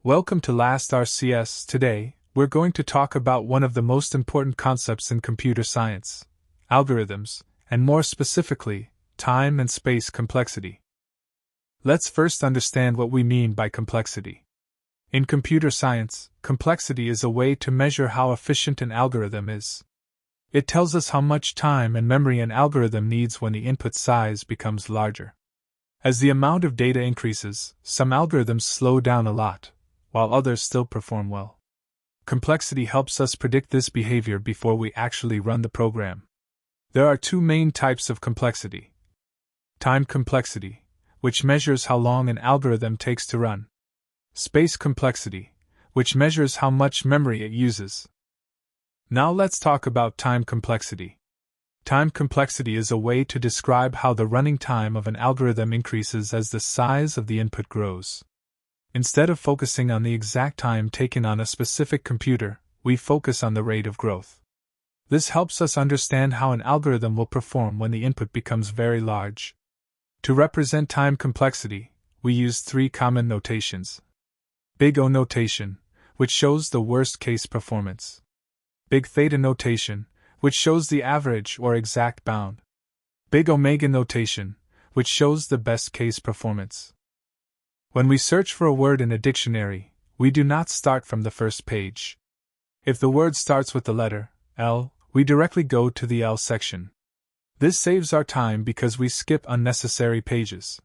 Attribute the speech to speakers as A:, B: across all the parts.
A: Welcome to Last RCS. Today, we're going to talk about one of the most important concepts in computer science: algorithms, and more specifically, time and space complexity. Let's first understand what we mean by complexity. In computer science, complexity is a way to measure how efficient an algorithm is. It tells us how much time and memory an algorithm needs when the input size becomes larger. As the amount of data increases, some algorithms slow down a lot, while others still perform well. Complexity helps us predict this behavior before we actually run the program. There are two main types of complexity: time complexity, which measures how long an algorithm takes to run; space complexity, which measures how much memory it uses. Now let's talk about time complexity. Time complexity is a way to describe how the running time of an algorithm increases as the size of the input grows. Instead of focusing on the exact time taken on a specific computer, we focus on the rate of growth. This helps us understand how an algorithm will perform when the input becomes very large. To represent time complexity, we use three common notations: Big O notation, which shows the worst-case performance; Big Theta notation, which shows the average or exact bound; Big Omega notation, which shows the best-case performance. When we search for a word in a dictionary, we do not start from the first page. If the word starts with the letter L, we directly go to the L section. This saves our time because we skip unnecessary pages.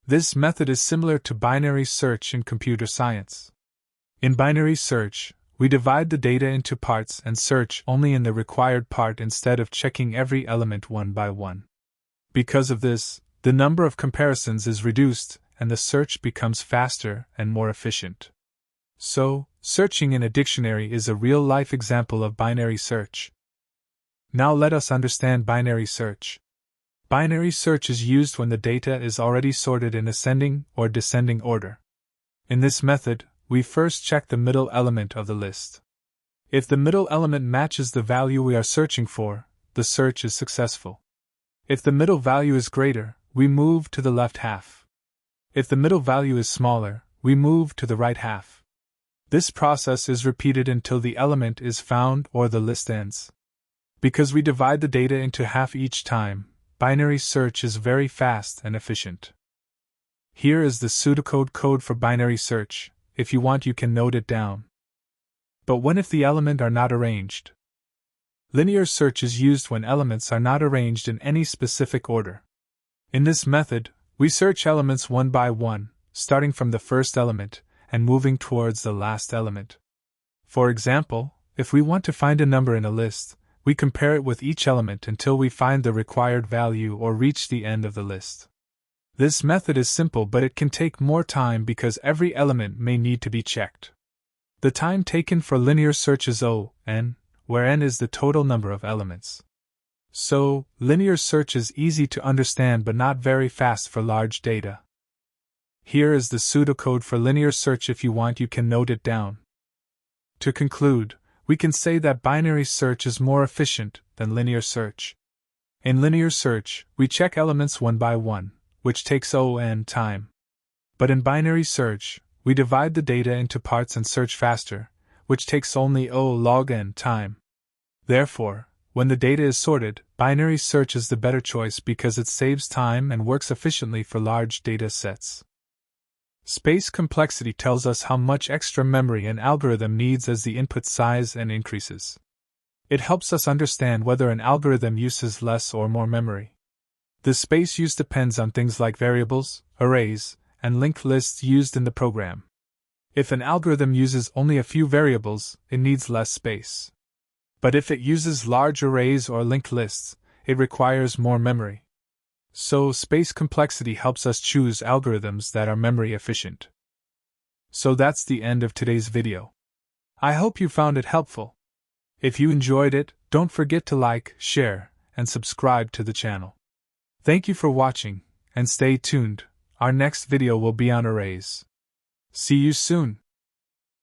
A: This method is similar to binary search in computer science. In binary search, we divide the data into parts and search only in the required part instead of checking every element one by one. Because of this, the number of comparisons is reduced and the search becomes faster and more efficient. So, searching in a dictionary is a real-life example of binary search. Now let us understand binary search. Binary search is used when the data is already sorted in ascending or descending order. In this method, we first check the middle element of the list. If the middle element matches the value we are searching for, the search is successful. If the middle value is greater, we move to the left half. If the middle value is smaller, we move to the right half. This process is repeated until the element is found or the list ends. Because we divide the data into half each time, binary search is very fast and efficient. Here is the pseudocode code for binary search. If you want, you can note it down. But when if the elements are not arranged? Linear search is used when elements are not arranged in any specific order. In this method, we search elements one by one, starting from the first element and moving towards the last element. For example, if we want to find a number in a list, we compare it with each element until we find the required value or reach the end of the list. This method is simple, but it can take more time because every element may need to be checked. The time taken for linear search is O(n), where n is the total number of elements. So, linear search is easy to understand but not very fast for large data. Here is the pseudocode for linear search. If you want, you can note it down. To conclude, we can say that binary search is more efficient than linear search. In linear search, we check elements one by one, which takes O(n) time. But in binary search, we divide the data into parts and search faster, which takes only O log n time. Therefore, when the data is sorted, binary search is the better choice because it saves time and works efficiently for large data sets. Space complexity tells us how much extra memory an algorithm needs as the input size increases. It helps us understand whether an algorithm uses less or more memory. The space used depends on things like variables, arrays, and linked lists used in the program. If an algorithm uses only a few variables, it needs less space. But if it uses large arrays or linked lists, it requires more memory. So, space complexity helps us choose algorithms that are memory efficient. So that's the end of today's video. I hope you found it helpful. If you enjoyed it, don't forget to like, share, and subscribe to the channel. Thank you for watching, and stay tuned. Our next video will be on arrays. See you soon.